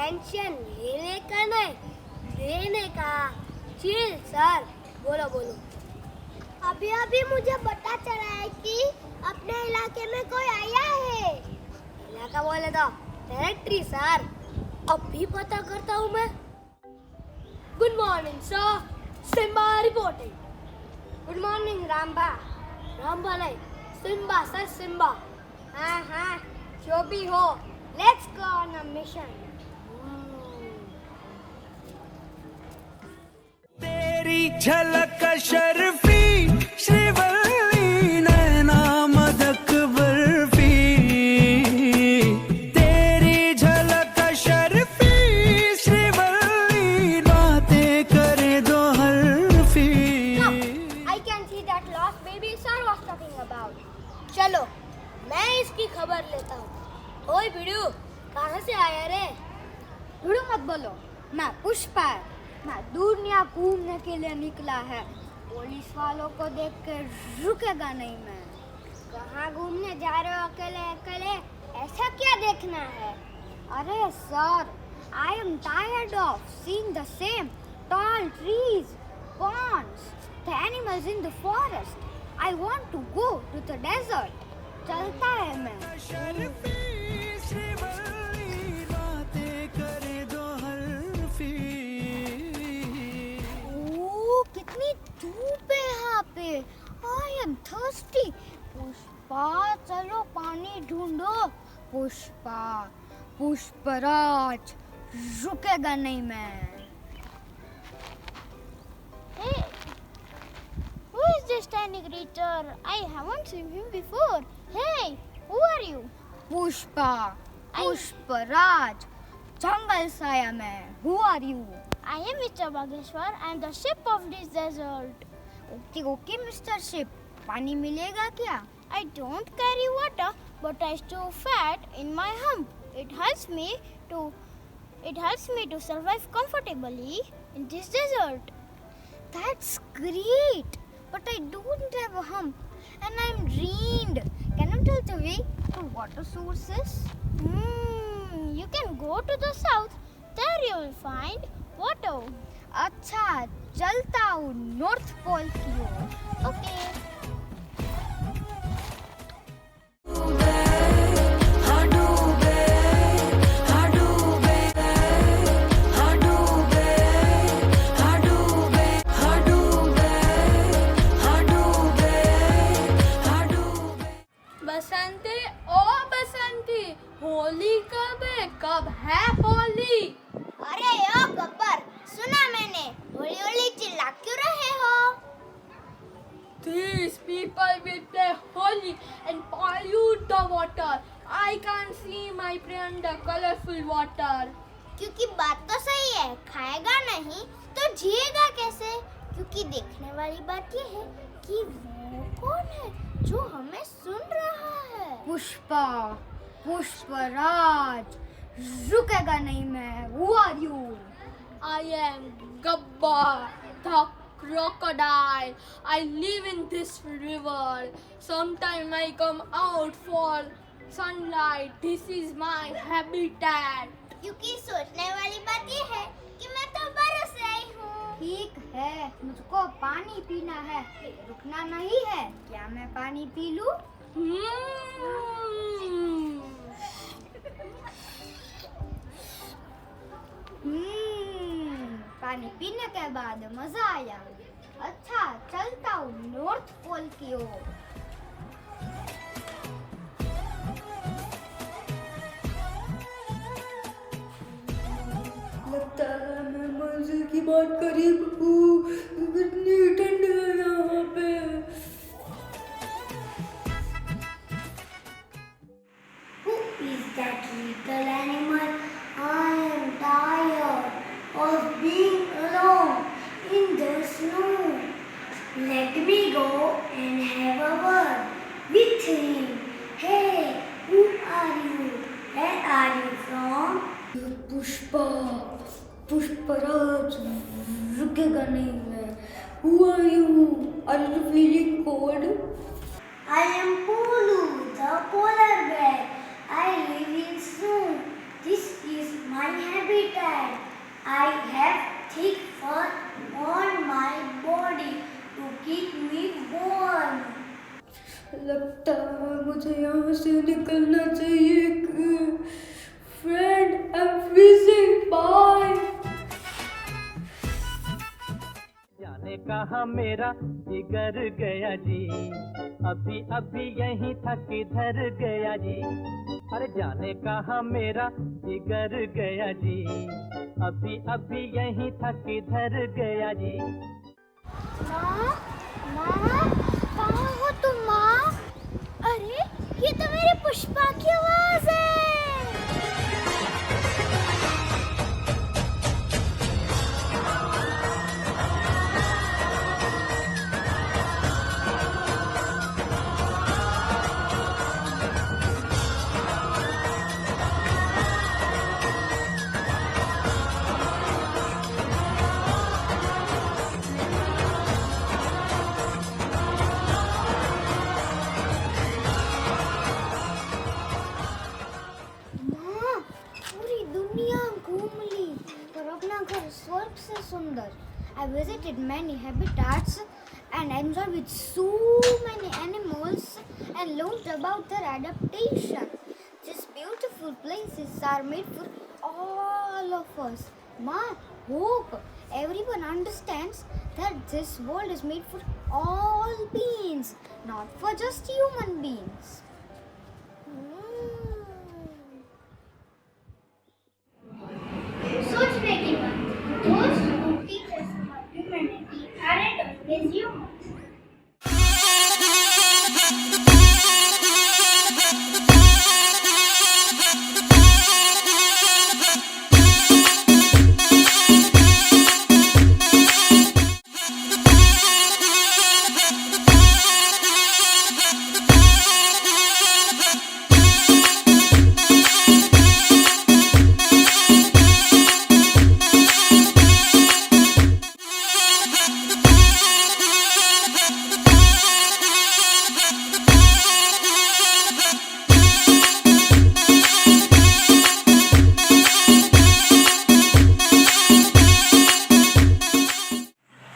Tension लेने का नहीं, लेने का। चिल सर, बोलो बोलो। अभी अभी मुझे पता चला है कि अपने इलाके में कोई आया है। इलाका बोले तो टेरिटरी सर। अभी पता करता हूँ मैं। Good morning sir, Simba reporting. Good morning Ramba. Ramba नहीं, सिम्बा सर, सिम्बा। हाँ हाँ, जो भी हो, let's go on a mission. तेरी झलक शर्फी श्रीवल्ली नैना मदक बर्फी, तेरी झलक शर्फी श्रीवल्ली बातें करे दो हरफी। I can see that lost baby sir was talking about. चलो, मैं इसकी खबर लेता हूँ। ओए भिड़ू, कहाँ से आया रे? भिड़ू मत बोलो, मैं पुष्पा। मैं दुनिया घूमने के लिए निकला है। पुलिस वालों को देख कर रुकेगा नहीं मैं। कहाँ घूमने जा रहे हो अकेले अकेले? ऐसा क्या देखना है? अरे sir, I am tired of seeing the same tall trees, ponds, the animals in the forest. I want to go to the desert. चलता है मैं। कितनी धूप है यहाँ पे। I am thirsty. पुष्पा, चलो पानी ढूंढो। पुष्पा, पुष्पराज, रुकेगा नहीं मैं। Hey, who is this tiny creature? I haven't seen him before. Hey, who are you? Pushpa, Pushpraj, जंगल से आया मैं। Who are you? I am Mr. Bageshwar. I am the ship of this desert. Okay okay mister ship, पानी मिलेगा क्या? I don't carry water, but I store fat in my hump. It helps me to survive comfortably in this desert. That's great, but I don't have a hump and I'm drained. Can you tell the way to water sources? You can go to the south. There you will find water. अच्छा, चलता हूँ north pole की ओर। Okay. बसंती, ओ बसंती, होली कब है? कब है होली? अरे ओ गब्बर, सुना मैंने। होली होली चिल्ला क्यों रहे हो? These people will play holy and pollute the water. I can't see my friend the colorful water. क्योंकि बात तो सही है, खाएगा नहीं तो जिएगा कैसे? क्योंकि देखने वाली बात ये है कि वो कौन है जो हमें सुन रहा है? पुष्पा, पुष्पराज, रुकेगा नहीं मैं। Who are you? I am Gabbar, the crocodile. I live in this river. Sometime I come out for sunlight. This is my habitat. क्योंकि सोचने वाली बात ये है कि मैं तो बरस रही हूँ। ठीक है, मुझको पानी पीना है, रुकना नहीं है। क्या मैं पानी पी लूं? पानी पीने के बाद मजा आया। अच्छा, चलता हूँ नॉर्थ पोल की ओर। लगता है मैं मंजिल की बात करीब हूँ। कितनी ठंड है यहाँ पे। Who is that little animal? I am tired of being alone in the snow. Let me go and have a word with him. Hey, who are you? Where are you from? Pushpa, Pushpraj, रुकेगा नहीं मैं। Who are you? Are you feeling cold? I am Polu, the polar bear. I live in snow. This is my habitat. कहाँ मेरा जिगर गया जी, अभी अभी यहीं था किधर गया जी। अरे जाने कहाँ मेरा जिगर गया जी, अभी अभी यहीं था किधर गया जी। माँ, माँ, कहाँ हो तुम माँ? अरे ये तो मेरे पुष्पा की आवाज है। माँ, पूरी दुनिया घूम ली पर अपना घर स्वर्ग से सुंदर। I visited many habitats and enjoyed with so many animals and learned about their adaptation. These beautiful places are made for all of us. Ma, hope everyone understands that this world is made for all beings, not for just human beings. सोचने की बात, those who teach us about humanity aren't always humans.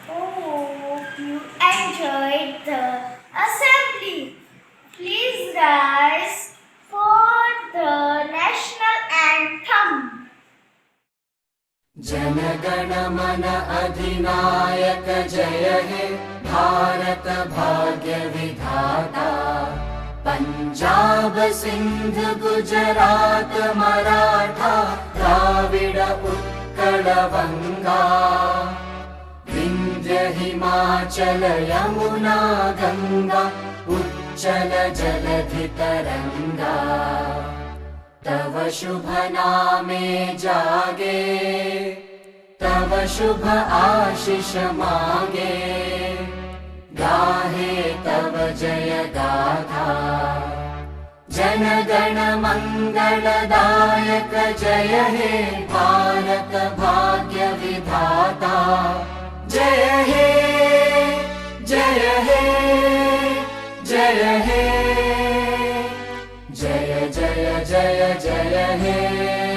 Hope you enjoyed the assembly. Please rise for the national anthem. जनगण मन अधिनायक जय हे भारत भाग्य विधाता, पंजाब सिंध गुजरात मराठा द्राविड उत्कल बंगा, विंध्य हिमाचल यमुना गंगा उच्चल जलधि तरंगा, तव शुभ नामे जागे, तव शुभ आशीष मांगे, गाहे तव जय गाथा। जन गण मंगलदायक जय हे भारत भाग्य विधाता, जय हे जय हे जय हे जय जय जय जय हे।